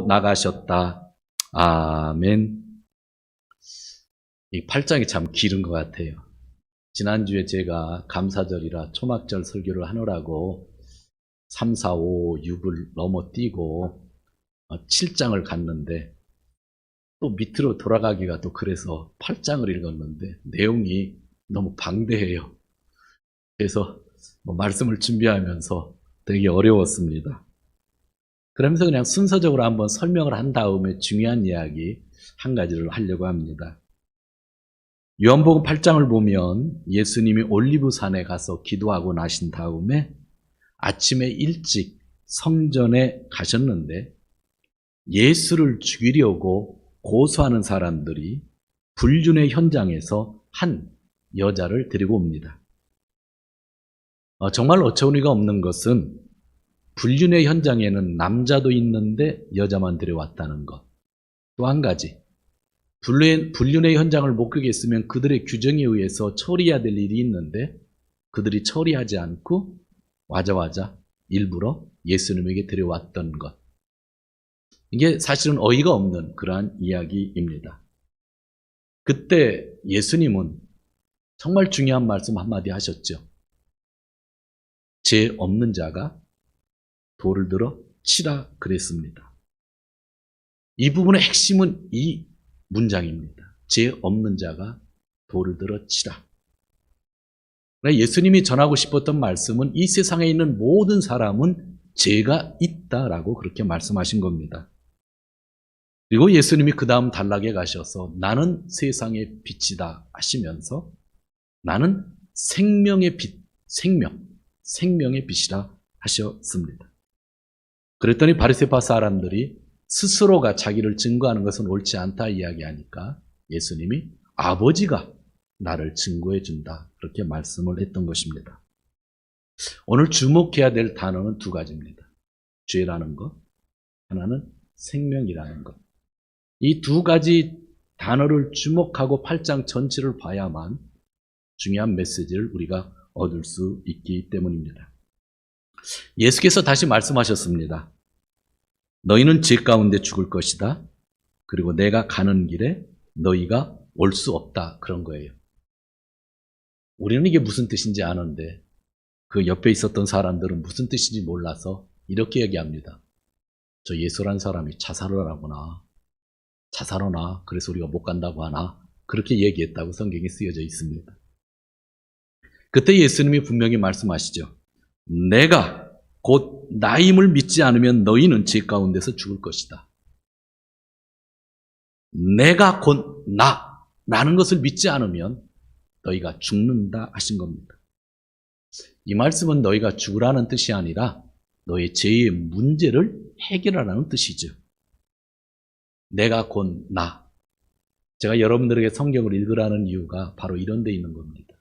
나가셨다. 아멘. 이 8장이 참 길은 것 같아요. 지난주에 제가 감사절이라 초막절 설교를 하느라고 3, 4, 5, 6을 넘어뛰고 7장을 갔는데 또 밑으로 돌아가기가 또 그래서 8장을 읽었는데 내용이 너무 방대해요. 그래서 말씀을 준비하면서 되게 어려웠습니다. 그러면서 그냥 순서적으로 한번 설명을 한 다음에 중요한 이야기 한 가지를 하려고 합니다. 요한복음 8장을 보면 예수님이 올리브산에 가서 기도하고 나신 다음에 아침에 일찍 성전에 가셨는데 예수를 죽이려고 고소하는 사람들이 불륜의 현장에서 한 여자를 데리고 옵니다. 정말 어처구니가 없는 것은 불륜의 현장에는 남자도 있는데 여자만 데려왔다는 것. 또 한 가지, 불륜의 현장을 목격했으면 그들의 규정에 의해서 처리해야 될 일이 있는데 그들이 처리하지 않고 와자와자 일부러 예수님에게 데려왔던 것. 이게 사실은 어이가 없는 그러한 이야기입니다. 그때 예수님은 정말 중요한 말씀 한마디 하셨죠. 죄 없는 자가 돌을 들어 치라 그랬습니다. 이 부분의 핵심은 이 문장입니다. 죄 없는 자가 돌을 들어 치라. 예수님이 전하고 싶었던 말씀은 이 세상에 있는 모든 사람은 죄가 있다라고 그렇게 말씀하신 겁니다. 그리고 예수님이 그 다음 단락에 가셔서 나는 세상의 빛이다 하시면서 나는 생명의 빛, 생명의 빛이라 하셨습니다. 그랬더니 바리새파 사람들이 스스로가 자기를 증거하는 것은 옳지 않다 이야기하니까 예수님이 아버지가 나를 증거해 준다 그렇게 말씀을 했던 것입니다. 오늘 주목해야 될 단어는 두 가지입니다. 죄라는 것, 하나는 생명이라는 것. 이 두 가지 단어를 주목하고 8장 전체를 봐야만 중요한 메시지를 우리가 얻을 수 있기 때문입니다. 예수께서 다시 말씀하셨습니다. 너희는 죄 가운데 죽을 것이다. 그리고 내가 가는 길에 너희가 올 수 없다. 그런 거예요. 우리는 이게 무슨 뜻인지 아는데 그 옆에 있었던 사람들은 무슨 뜻인지 몰라서 이렇게 얘기합니다. 저 예수란 사람이 자살을 하구나. 자살하나. 그래서 우리가 못 간다고 하나. 그렇게 얘기했다고 성경에 쓰여져 있습니다. 그때 예수님이 분명히 말씀하시죠. 내가 곧 나임을 믿지 않으면 너희는 죄 가운데서 죽을 것이다. 내가 곧 나라는 것을 믿지 않으면 너희가 죽는다 하신 겁니다. 이 말씀은 너희가 죽으라는 뜻이 아니라 너희 죄의 문제를 해결하라는 뜻이죠. 내가 곧 나. 제가 여러분들에게 성경을 읽으라는 이유가 바로 이런 데 있는 겁니다.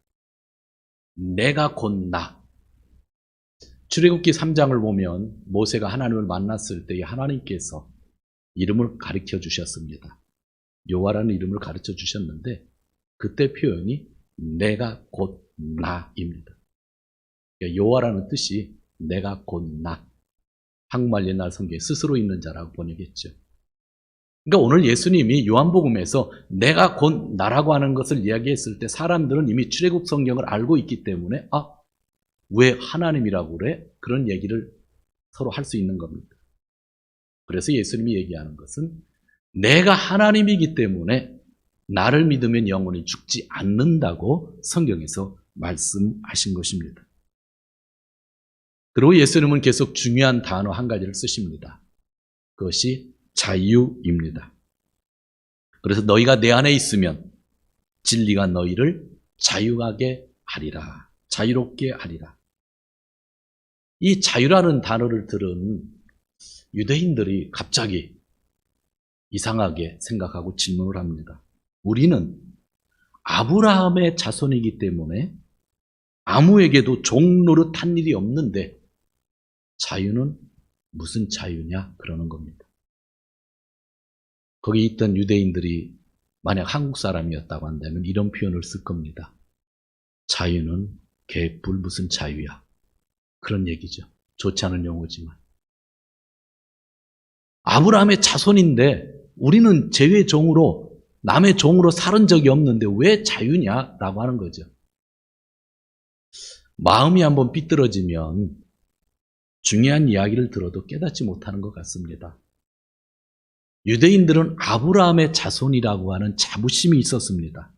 내가 곧 나. 출애굽기 3장을 보면 모세가 하나님을 만났을 때 하나님께서 이름을 가르쳐 주셨습니다. 여호와라는 이름을 가르쳐 주셨는데 그때 표현이 내가 곧 나입니다. 여호와라는 뜻이 내가 곧 나. 한국말 옛날 성경에 스스로 있는 자라고 번역했죠. 그러니까 오늘 예수님이 요한복음에서 내가 곧 나라고 하는 것을 이야기했을 때 사람들은 이미 출애굽 성경을 알고 있기 때문에 왜 하나님이라고 그래? 그런 얘기를 서로 할 수 있는 겁니다. 그래서 예수님이 얘기하는 것은 내가 하나님이기 때문에 나를 믿으면 영원히 죽지 않는다고 성경에서 말씀하신 것입니다. 그리고 예수님은 계속 중요한 단어 한 가지를 쓰십니다. 그것이 자유입니다. 그래서 너희가 내 안에 있으면 진리가 너희를 자유하게 하리라. 자유롭게 하리라. 이 자유라는 단어를 들은 유대인들이 갑자기 이상하게 생각하고 질문을 합니다. 우리는 아브라함의 자손이기 때문에 아무에게도 종 노릇한 일이 없는데 자유는 무슨 자유냐? 그러는 겁니다. 거기 있던 유대인들이 만약 한국 사람이었다고 한다면 이런 표현을 쓸 겁니다. 자유는 개뿔 무슨 자유야. 그런 얘기죠. 좋지 않은 용어지만. 아브라함의 자손인데 우리는 쟤의 종으로, 남의 종으로 살은 적이 없는데 왜 자유냐라고 하는 거죠. 마음이 한번 삐뚤어지면 중요한 이야기를 들어도 깨닫지 못하는 것 같습니다. 유대인들은 아브라함의 자손이라고 하는 자부심이 있었습니다.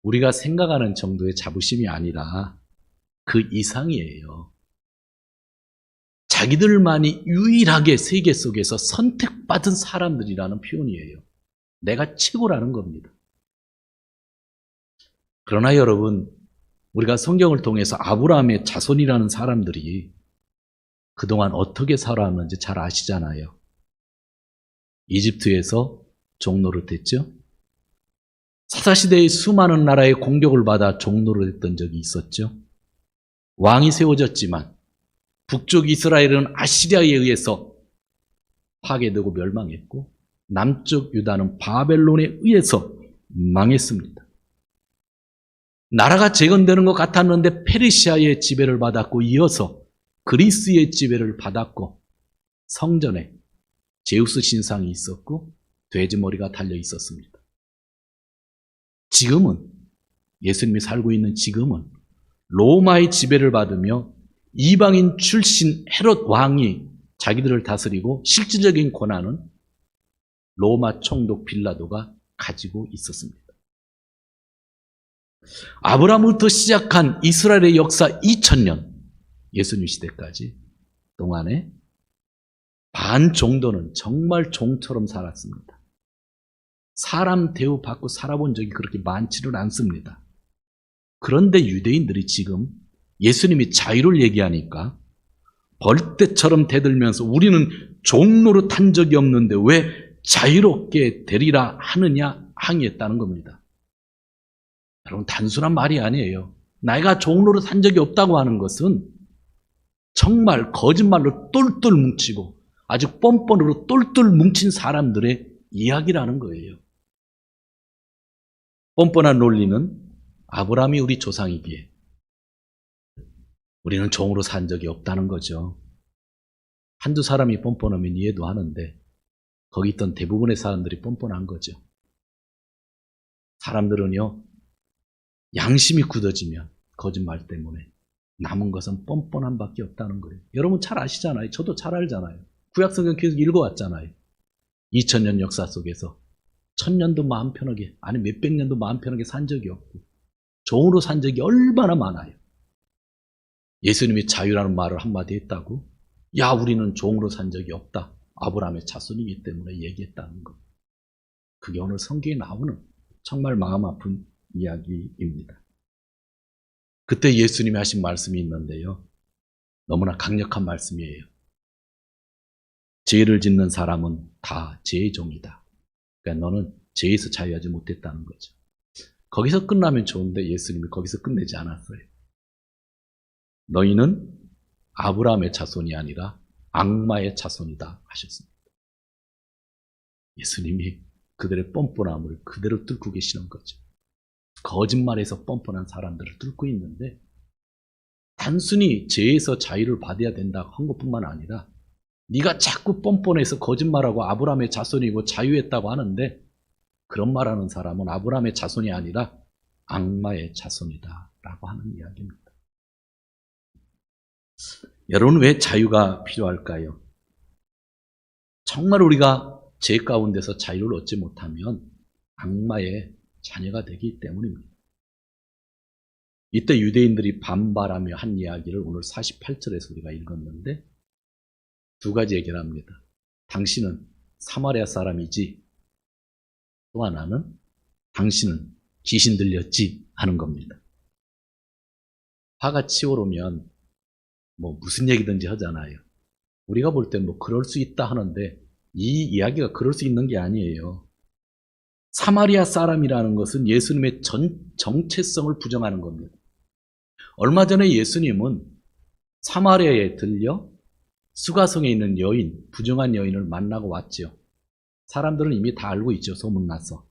우리가 생각하는 정도의 자부심이 아니라 그 이상이에요. 자기들만이 유일하게 세계 속에서 선택받은 사람들이라는 표현이에요. 내가 최고라는 겁니다. 그러나 여러분, 우리가 성경을 통해서 아브라함의 자손이라는 사람들이 그동안 어떻게 살아왔는지 잘 아시잖아요. 이집트에서 종노릇했죠. 사사시대의 수많은 나라의 공격을 받아 종노릇했던 적이 있었죠. 왕이 세워졌지만 북쪽 이스라엘은 아시리아에 의해서 파괴되고 멸망했고 남쪽 유다는 바벨론에 의해서 망했습니다. 나라가 재건되는 것 같았는데 페르시아의 지배를 받았고 이어서 그리스의 지배를 받았고 성전에 제우스 신상이 있었고 돼지머리가 달려 있었습니다. 지금은 예수님이 살고 있는 지금은 로마의 지배를 받으며 이방인 출신 헤롯 왕이 자기들을 다스리고 실질적인 권한은 로마 총독 빌라도가 가지고 있었습니다. 아브라함부터 시작한 이스라엘의 역사 2000년, 예수님 시대까지 동안에 반 정도는 정말 종처럼 살았습니다. 사람 대우받고 살아본 적이 그렇게 많지는 않습니다. 그런데 유대인들이 지금 예수님이 자유를 얘기하니까 벌떼처럼 대들면서 우리는 종노릇한 적이 없는데 왜 자유롭게 되리라 하느냐 항의했다는 겁니다. 여러분, 단순한 말이 아니에요. 내가 종노릇한 적이 없다고 하는 것은 정말 거짓말로 똘똘 뭉치고 아주 뻔뻔으로 똘똘 뭉친 사람들의 이야기라는 거예요. 뻔뻔한 논리는 아브라함이 우리 조상이기에 우리는 종으로 산 적이 없다는 거죠. 한두 사람이 뻔뻔하면 이해도 하는데 거기 있던 대부분의 사람들이 뻔뻔한 거죠. 사람들은요, 양심이 굳어지면 거짓말 때문에 남은 것은 뻔뻔함밖에 없다는 거예요. 여러분 잘 아시잖아요. 저도 잘 알잖아요. 구약성경 계속 읽어왔잖아요. 2000년 역사 속에서 1000년도 마음 편하게, 아니 몇백 년도 마음 편하게 산 적이 없고 종으로 산 적이 얼마나 많아요. 예수님이 자유라는 말을 한마디 했다고? 야, 우리는 종으로 산 적이 없다. 아브라함의 자손이기 때문에 얘기했다는 것. 그게 오늘 성경에 나오는 정말 마음 아픈 이야기입니다. 그때 예수님이 하신 말씀이 있는데요. 너무나 강력한 말씀이에요. 죄를 짓는 사람은 다 죄의 종이다. 그러니까 너는 죄에서 자유하지 못했다는 거죠. 거기서 끝나면 좋은데 예수님이 거기서 끝내지 않았어요. 너희는 아브라함의 자손이 아니라 악마의 자손이다 하셨습니다. 예수님이 그들의 뻔뻔함을 그대로 뚫고 계시는 거죠. 거짓말에서 뻔뻔한 사람들을 뚫고 있는데 단순히 죄에서 자유를 받아야 된다고 한 것뿐만 아니라 네가 자꾸 뻔뻔해서 거짓말하고 아브라함의 자손이고 자유했다고 하는데 그런 말하는 사람은 아브라함의 자손이 아니라 악마의 자손이다 라고 하는 이야기입니다. 여러분, 왜 자유가 필요할까요? 정말 우리가 죄 가운데서 자유를 얻지 못하면 악마의 자녀가 되기 때문입니다. 이때 유대인들이 반발하며 한 이야기를 오늘 48절에서 우리가 읽었는데 두 가지 얘기를 합니다. 당신은 사마리아 사람이지, 또 하나는 당신은 귀신 들렸지 하는 겁니다. 화가 치오르면 무슨 얘기든지 하잖아요. 우리가 볼 땐 그럴 수 있다 하는데 이 이야기가 그럴 수 있는 게 아니에요. 사마리아 사람이라는 것은 예수님의 정체성을 부정하는 겁니다. 얼마 전에 예수님은 사마리아에 들려 수가성에 있는 여인, 부정한 여인을 만나고 왔죠. 사람들은 이미 다 알고 있죠. 소문나서.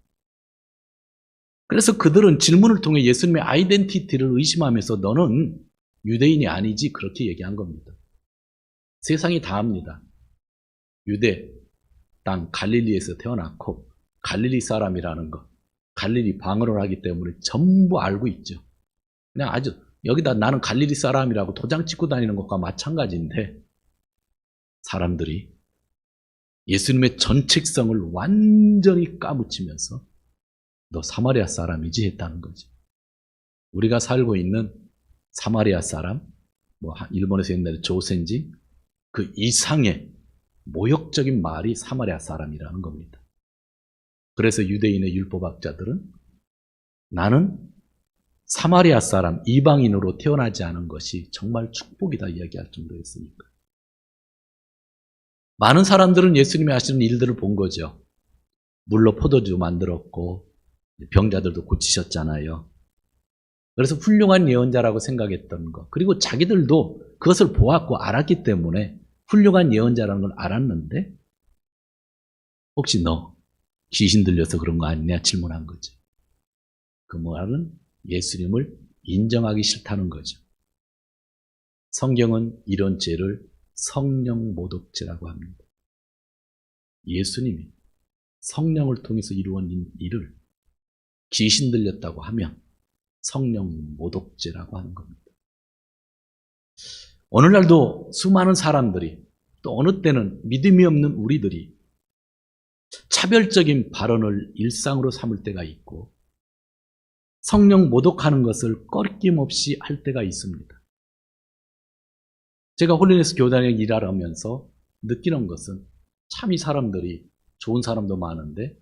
그래서 그들은 질문을 통해 예수님의 아이덴티티를 의심하면서 너는 유대인이 아니지 그렇게 얘기한 겁니다. 세상이 다 압니다. 유대 땅 갈릴리에서 태어났고 갈릴리 사람이라는 것, 갈릴리 방언을 하기 때문에 전부 알고 있죠. 그냥 아주 여기다 나는 갈릴리 사람이라고 도장 찍고 다니는 것과 마찬가지인데 사람들이 예수님의 전칙성을 완전히 까무치면서 너 사마리아 사람이지 했다는 거죠. 우리가 살고 있는 사마리아 사람, 일본에서 옛날에 조센지 그 이상의 모욕적인 말이 사마리아 사람이라는 겁니다. 그래서 유대인의 율법학자들은 나는 사마리아 사람, 이방인으로 태어나지 않은 것이 정말 축복이다 이야기할 정도였으니까. 많은 사람들은 예수님이 하시는 일들을 본 거죠. 물로 포도주 만들었고 병자들도 고치셨잖아요. 그래서 훌륭한 예언자라고 생각했던 것. 그리고 자기들도 그것을 보았고 알았기 때문에 훌륭한 예언자라는 걸 알았는데 혹시 너 귀신 들려서 그런 거 아니냐 질문한 거죠. 그 말은 예수님을 인정하기 싫다는 거죠. 성경은 이런 죄를 성령 모독죄라고 합니다. 예수님이 성령을 통해서 이루어진 일을 귀신 들렸다고 하면 성령 모독죄라고 하는 겁니다. 오늘날도 수많은 사람들이 또 어느 때는 믿음이 없는 우리들이 차별적인 발언을 일상으로 삼을 때가 있고 성령 모독하는 것을 꺼림없이 할 때가 있습니다. 제가 홀리네스 교단에 일하면서 느끼는 것은 참 이 사람들이 좋은 사람도 많은데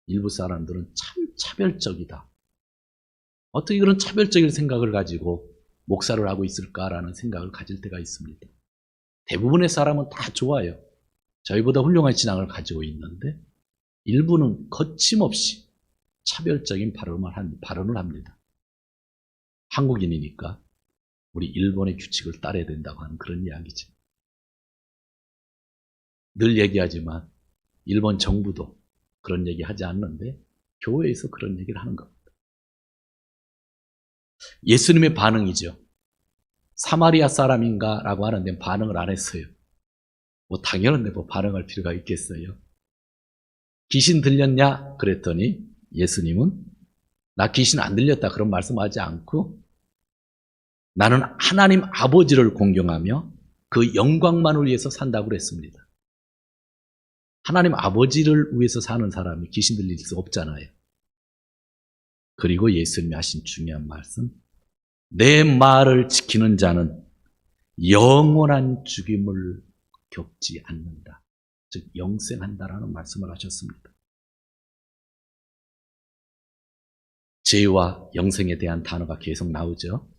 일부 사람들은 참 차별적이다. 어떻게 그런 차별적인 생각을 가지고 목사를 하고 있을까라는 생각을 가질 때가 있습니다. 대부분의 사람은 다 좋아요. 저희보다 훌륭한 신앙을 가지고 있는데 일부는 거침없이 차별적인 발언을 합니다. 한국인이니까 우리 일본의 규칙을 따라야 된다고 하는 그런 이야기죠. 늘 얘기하지만 일본 정부도 그런 얘기 하지 않는데 교회에서 그런 얘기를 하는 겁니다. 예수님의 반응이죠. 사마리아 사람인가? 라고 하는데 반응을 안 했어요. 당연한데 반응할 필요가 있겠어요. 귀신 들렸냐? 그랬더니 예수님은 나 귀신 안 들렸다 그런 말씀하지 않고 나는 하나님 아버지를 공경하며 그 영광만을 위해서 산다고 그랬습니다. 하나님 아버지를 위해서 사는 사람이 귀신 들릴 수 없잖아요. 그리고 예수님이 하신 중요한 말씀, 내 말을 지키는 자는 영원한 죽임을 겪지 않는다. 즉 영생한다라는 말씀을 하셨습니다. 죄와 영생에 대한 단어가 계속 나오죠.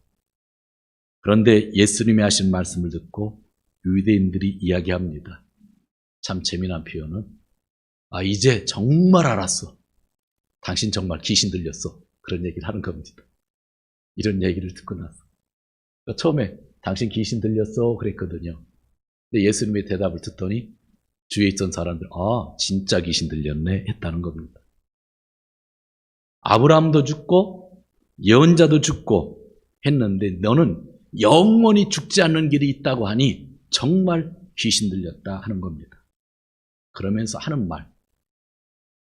그런데 예수님이 하신 말씀을 듣고 유대인들이 이야기합니다. 참 재미난 표현은 이제 정말 알았어. 당신 정말 귀신 들렸어. 그런 얘기를 하는 겁니다. 이런 얘기를 듣고 나서 그러니까 처음에 당신 귀신 들렸어 그랬거든요. 근데 예수님의 대답을 듣더니 주위에 있던 사람들 진짜 귀신 들렸네 했다는 겁니다. 아브라함도 죽고 예언자도 죽고 했는데 너는 영원히 죽지 않는 길이 있다고 하니 정말 귀신 들렸다 하는 겁니다. 그러면서 하는 말,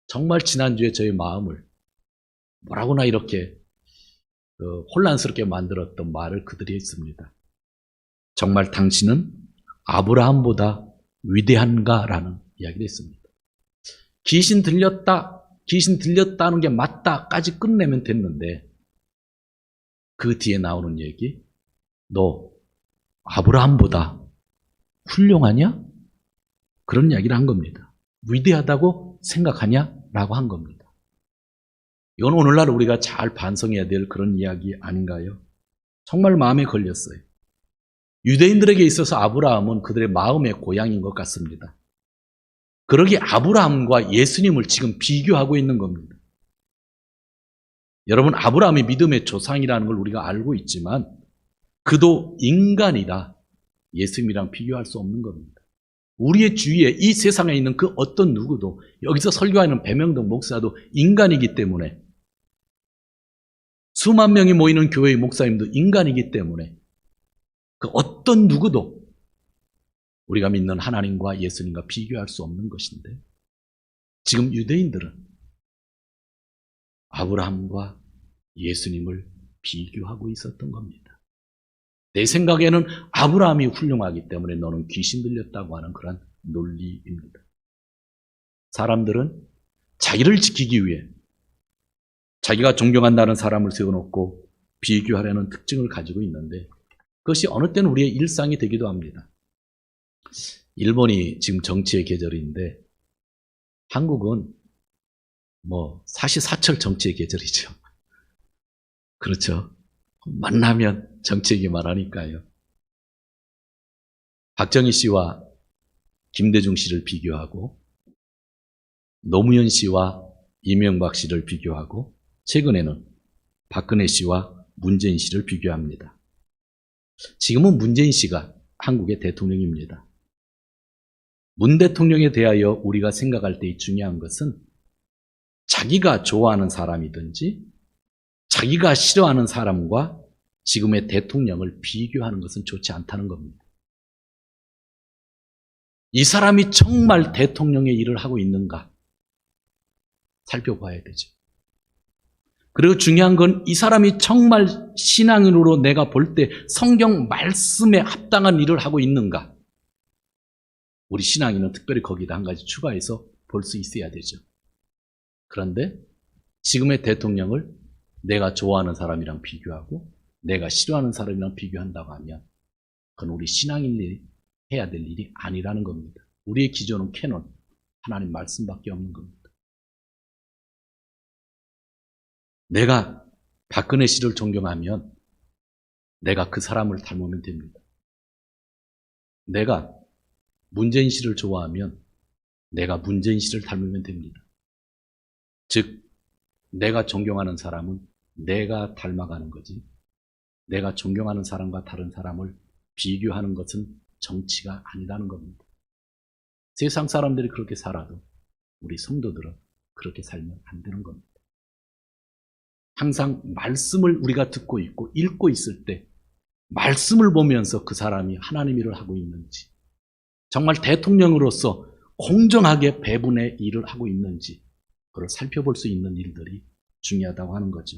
정말 지난주에 저의 마음을 뭐라고나 이렇게 혼란스럽게 만들었던 말을 그들이 했습니다. 정말 당신은 아브라함보다 위대한가? 라는 이야기를 했습니다. 귀신 들렸다는 게 맞다까지 끝내면 됐는데 그 뒤에 나오는 얘기, 너 아브라함보다 훌륭하냐? 그런 이야기를 한 겁니다. 위대하다고 생각하냐? 라고 한 겁니다. 이건 오늘날 우리가 잘 반성해야 될 그런 이야기 아닌가요? 정말 마음에 걸렸어요. 유대인들에게 있어서 아브라함은 그들의 마음의 고향인 것 같습니다. 그러기에 아브라함과 예수님을 지금 비교하고 있는 겁니다. 여러분, 아브라함이 믿음의 조상이라는 걸 우리가 알고 있지만 그도 인간이라 예수님이랑 비교할 수 없는 겁니다. 우리의 주위에 이 세상에 있는 그 어떤 누구도 여기서 설교하는 배명동 목사도 인간이기 때문에 수만 명이 모이는 교회의 목사님도 인간이기 때문에 그 어떤 누구도 우리가 믿는 하나님과 예수님과 비교할 수 없는 것인데 지금 유대인들은 아브라함과 예수님을 비교하고 있었던 겁니다. 내 생각에는 아브라함이 훌륭하기 때문에 너는 귀신 들렸다고 하는 그런 논리입니다. 사람들은 자기를 지키기 위해 자기가 존경한다는 사람을 세워놓고 비교하려는 특징을 가지고 있는데 그것이 어느 때는 우리의 일상이 되기도 합니다. 일본이 지금 정치의 계절인데 한국은 사시사철 정치의 계절이죠. 그렇죠. 만나면 정치 얘기만 하니까요. 박정희 씨와 김대중 씨를 비교하고 노무현 씨와 이명박 씨를 비교하고 최근에는 박근혜 씨와 문재인 씨를 비교합니다. 지금은 문재인 씨가 한국의 대통령입니다. 문 대통령에 대하여 우리가 생각할 때 중요한 것은 자기가 좋아하는 사람이든지 자기가 싫어하는 사람과 지금의 대통령을 비교하는 것은 좋지 않다는 겁니다. 이 사람이 정말 대통령의 일을 하고 있는가 살펴봐야 되죠. 그리고 중요한 건 이 사람이 정말 신앙인으로 내가 볼 때 성경 말씀에 합당한 일을 하고 있는가. 우리 신앙인은 특별히 거기다 한 가지 추가해서 볼 수 있어야 되죠. 그런데 지금의 대통령을 내가 좋아하는 사람이랑 비교하고 내가 싫어하는 사람이랑 비교한다고 하면 그건 우리 신앙인이 해야 될 일이 아니라는 겁니다. 우리의 기준은 캐논, 하나님 말씀밖에 없는 겁니다. 내가 박근혜 씨를 존경하면 내가 그 사람을 닮으면 됩니다. 내가 문재인 씨를 좋아하면 내가 문재인 씨를 닮으면 됩니다. 즉, 내가 존경하는 사람은 내가 닮아가는 거지 내가 존경하는 사람과 다른 사람을 비교하는 것은 정치가 아니라는 겁니다. 세상 사람들이 그렇게 살아도 우리 성도들은 그렇게 살면 안 되는 겁니다. 항상 말씀을 우리가 듣고 있고 읽고 있을 때 말씀을 보면서 그 사람이 하나님 일을 하고 있는지 정말 대통령으로서 공정하게 배분의 일을 하고 있는지 그걸 살펴볼 수 있는 일들이 중요하다고 하는 거죠.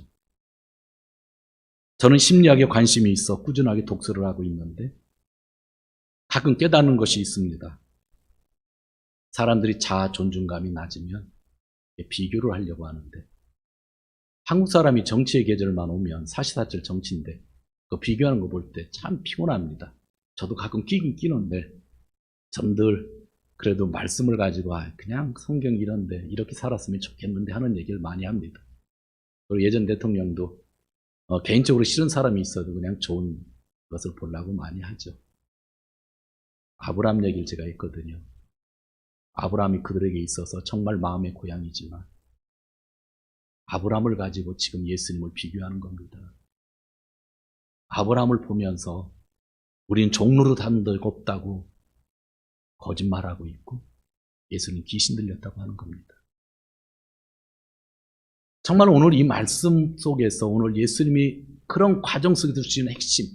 저는 심리학에 관심이 있어 꾸준하게 독서를 하고 있는데 가끔 깨닫는 것이 있습니다. 사람들이 자아 존중감이 낮으면 비교를 하려고 하는데 한국 사람이 정치의 계절만 오면 사시사철 정치인데 그 비교하는 거 볼 때 참 피곤합니다. 저도 가끔 끼긴 끼는데 전 늘 그래도 말씀을 가지고 그냥 성경 이런데 이렇게 살았으면 좋겠는데 하는 얘기를 많이 합니다. 그리고 예전 대통령도 개인적으로 싫은 사람이 있어도 그냥 좋은 것을 보려고 많이 하죠. 아브라함 얘기를 제가 했거든요. 아브라함이 그들에게 있어서 정말 마음의 고향이지만 아브라함을 가지고 지금 예수님을 비교하는 겁니다. 아브라함을 보면서 우리는 종로로 다는 데가 없다고 거짓말하고 있고 예수님 귀신 들렸다고 하는 겁니다. 정말 오늘 이 말씀 속에서 오늘 예수님이 그런 과정 속에서 주시는 핵심을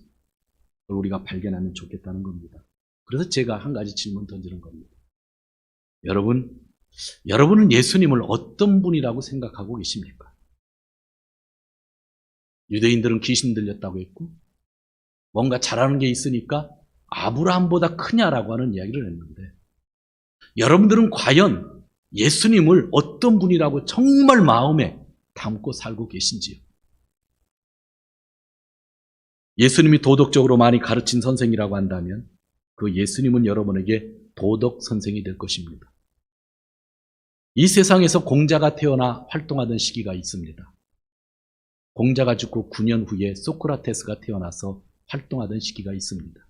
우리가 발견하면 좋겠다는 겁니다. 그래서 제가 한 가지 질문 던지는 겁니다. 여러분은 예수님을 어떤 분이라고 생각하고 계십니까? 유대인들은 귀신 들렸다고 했고 뭔가 잘하는 게 있으니까 아브라함보다 크냐라고 하는 이야기를 했는데 여러분들은 과연 예수님을 어떤 분이라고 정말 마음에 담고 살고 계신지요? 예수님이 도덕적으로 많이 가르친 선생이라고 한다면 그 예수님은 여러분에게 도덕 선생이 될 것입니다. 이 세상에서 공자가 태어나 활동하던 시기가 있습니다. 공자가 죽고 9년 후에 소크라테스가 태어나서 활동하던 시기가 있습니다.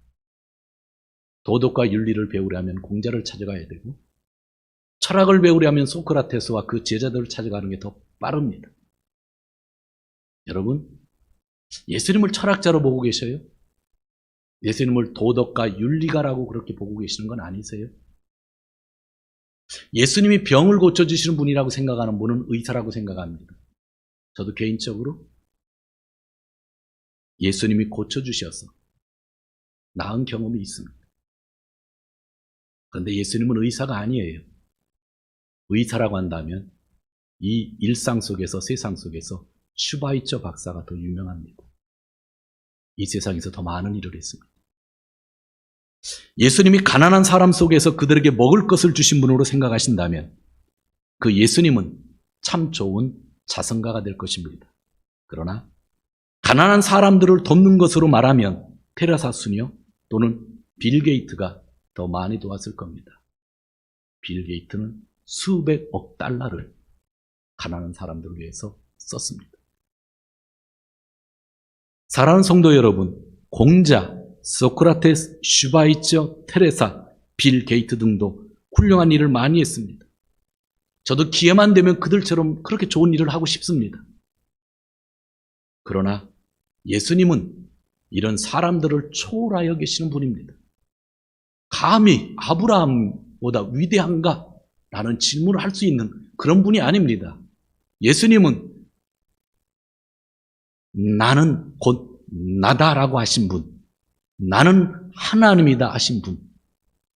도덕과 윤리를 배우려면 공자를 찾아가야 되고 철학을 배우려면 소크라테스와 그 제자들을 찾아가는 게 더 빠릅니다. 여러분, 예수님을 철학자로 보고 계셔요? 예수님을 도덕가 윤리가라고 그렇게 보고 계시는 건 아니세요? 예수님이 병을 고쳐주시는 분이라고 생각하는 분은 의사라고 생각합니다. 저도 개인적으로 예수님이 고쳐주셔서 나은 경험이 있습니다. 그런데 예수님은 의사가 아니에요. 의사라고 한다면 이 일상 속에서, 세상 속에서 슈바이처 박사가 더 유명합니다. 이 세상에서 더 많은 일을 했습니다. 예수님이 가난한 사람 속에서 그들에게 먹을 것을 주신 분으로 생각하신다면 그 예수님은 참 좋은 자선가가 될 것입니다. 그러나 가난한 사람들을 돕는 것으로 말하면 테레사 수녀 또는 빌 게이트가 더 많이 도왔을 겁니다. 빌 게이트는 수백억 달러를 가난한 사람들을 위해서 썼습니다. 사랑하는 성도 여러분, 공자, 소크라테스, 슈바이처, 테레사, 빌 게이트 등도 훌륭한 일을 많이 했습니다. 저도 기회만 되면 그들처럼 그렇게 좋은 일을 하고 싶습니다. 그러나 예수님은 이런 사람들을 초월하여 계시는 분입니다. 감히 아브라함보다 위대한가? 라는 질문을 할 수 있는 그런 분이 아닙니다. 예수님은 나는 곧 나다라고 하신 분, 나는 하나님이다 하신 분,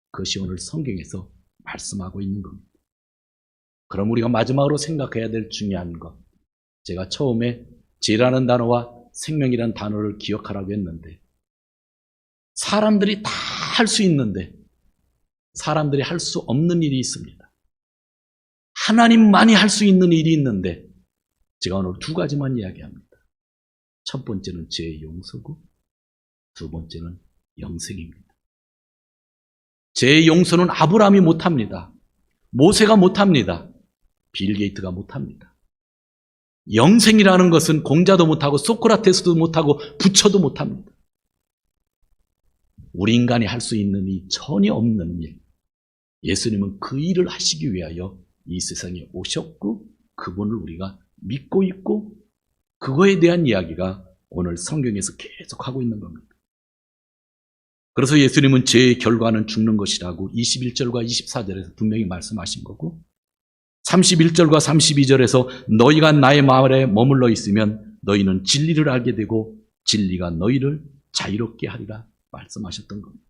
그것이 오늘 성경에서 말씀하고 있는 겁니다. 그럼 우리가 마지막으로 생각해야 될 중요한 것, 제가 처음에 죄라는 단어와 생명이라는 단어를 기억하라고 했는데 사람들이 다 할 수 있는데 사람들이 할 수 없는 일이 있습니다. 하나님만이 할 수 있는 일이 있는데 제가 오늘 두 가지만 이야기합니다. 첫 번째는 죄의 용서고 두 번째는 영생입니다. 죄의 용서는 아브라함이 못합니다. 모세가 못합니다. 빌 게이트가 못합니다. 영생이라는 것은 공자도 못하고 소크라테스도 못하고 부처도 못합니다. 우리 인간이 할 수 있는 이 전혀 없는 일, 예수님은 그 일을 하시기 위하여 이 세상에 오셨고 그분을 우리가 믿고 있고 그거에 대한 이야기가 오늘 성경에서 계속하고 있는 겁니다. 그래서 예수님은 죄의 결과는 죽는 것이라고 21절과 24절에서 분명히 말씀하신 거고 31절과 32절에서 너희가 나의 마을에 머물러 있으면 너희는 진리를 알게 되고 진리가 너희를 자유롭게 하리라 말씀하셨던 겁니다.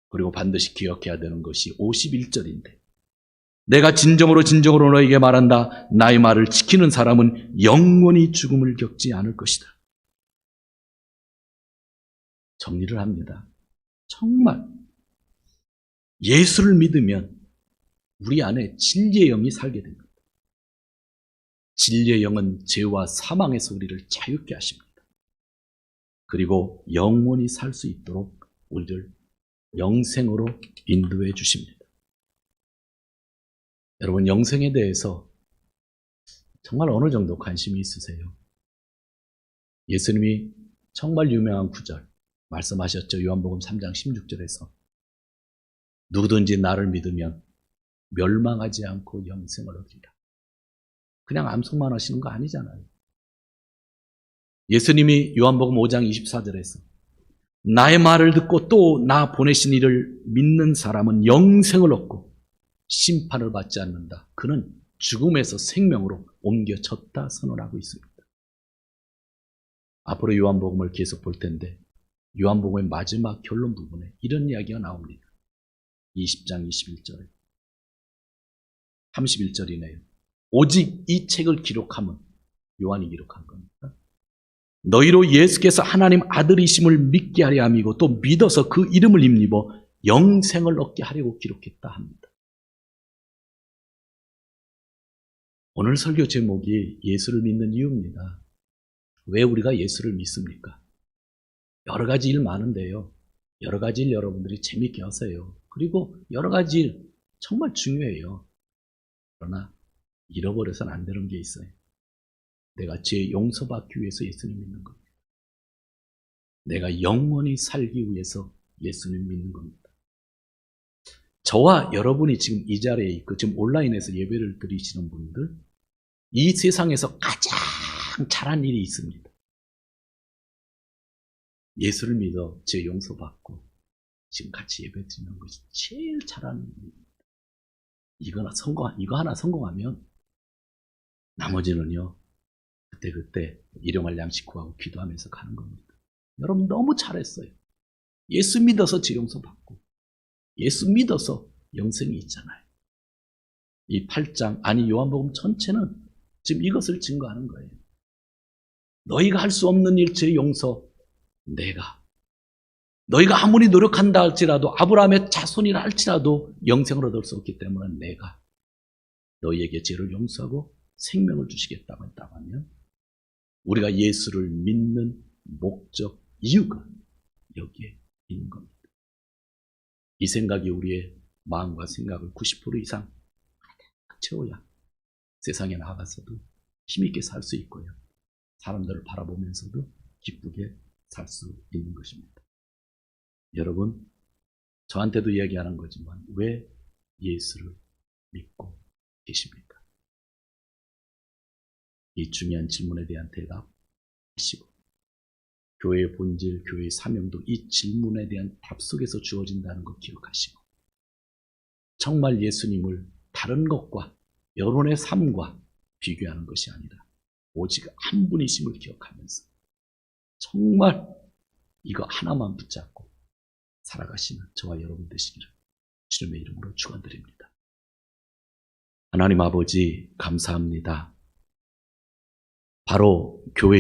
그리고 반드시 기억해야 되는 것이 51절인데 내가 진정으로 너희에게 말한다. 나의 말을 지키는 사람은 영원히 죽음을 겪지 않을 것이다. 정리를 합니다. 정말 예수를 믿으면 우리 안에 진리의 영이 살게 됩니다. 진리의 영은 죄와 사망에서 우리를 자유케 하십니다. 그리고 영원히 살 수 있도록 우리를 영생으로 인도해 주십니다. 여러분, 영생에 대해서 정말 어느 정도 관심이 있으세요? 예수님이 정말 유명한 구절 말씀하셨죠. 요한복음 3장 16절에서 누구든지 나를 믿으면 멸망하지 않고 영생을 얻으리라. 그냥 암송만 하시는 거 아니잖아요. 예수님이 요한복음 5장 24절에서 나의 말을 듣고 또 나 보내신 이를 믿는 사람은 영생을 얻고 심판을 받지 않는다. 그는 죽음에서 생명으로 옮겨졌다 선언하고 있습니다. 앞으로 요한복음을 계속 볼 텐데 요한복음의 마지막 결론 부분에 이런 이야기가 나옵니다. 20장 21절에 31절이네요. 오직 이 책을 기록함은 요한이 기록한 겁니다. 너희로 예수께서 하나님 아들이심을 믿게 하려 함이고 또 믿어서 그 이름을 힘입어 영생을 얻게 하려고 기록했다 합니다. 오늘 설교 제목이 예수를 믿는 이유입니다. 왜 우리가 예수를 믿습니까? 여러 가지 일 많은데요. 여러 가지 일 여러분들이 재밌게 하세요. 그리고 여러 가지 일 정말 중요해요. 그러나 잃어버려서는 안 되는 게 있어요. 내가 죄 용서받기 위해서 예수님 믿는 겁니다. 내가 영원히 살기 위해서 예수님 믿는 겁니다. 저와 여러분이 지금 이 자리에 있고 지금 온라인에서 예배를 드리시는 분들, 이 세상에서 가장 잘한 일이 있습니다. 예수를 믿어 죄 용서받고 지금 같이 예배 드리는 것이 제일 잘하는 일입니다. 이거 하나 성공하면 나머지는요, 그때 일용할 양식 구하고 기도하면서 가는 겁니다. 여러분 너무 잘했어요. 예수 믿어서 죄 용서받고 예수 믿어서 영생이 있잖아요. 이 8장, 아니 요한복음 전체는 지금 이것을 증거하는 거예요. 너희가 할 수 없는 일체의 용서, 내가. 너희가 아무리 노력한다 할지라도, 아브라함의 자손이라 할지라도 영생을 얻을 수 없기 때문에 내가 너희에게 죄를 용서하고 생명을 주시겠다고 했다고 하면, 우리가 예수를 믿는 목적, 이유가 여기에 있는 겁니다. 이 생각이 우리의 마음과 생각을 90% 이상 채워야 세상에 나가서도 힘있게 살 수 있고요. 사람들을 바라보면서도 기쁘게 살 수 있는 것입니다. 여러분, 저한테도 이야기하는 거지만 왜 예수를 믿고 계십니까? 이 중요한 질문에 대한 대답하시고, 교회의 본질, 교회의 사명도 이 질문에 대한 답 속에서 주어진다는 거 기억하시고, 정말 예수님을 다른 것과 여론의 삶과 비교하는 것이 아니라 오직 한 분이심을 기억하면서 정말 이거 하나만 붙잡고 살아가시는 저와 여러분 되시기를 주님의 이름으로 축원드립니다. 하나님 아버지 감사합니다. 바로 교회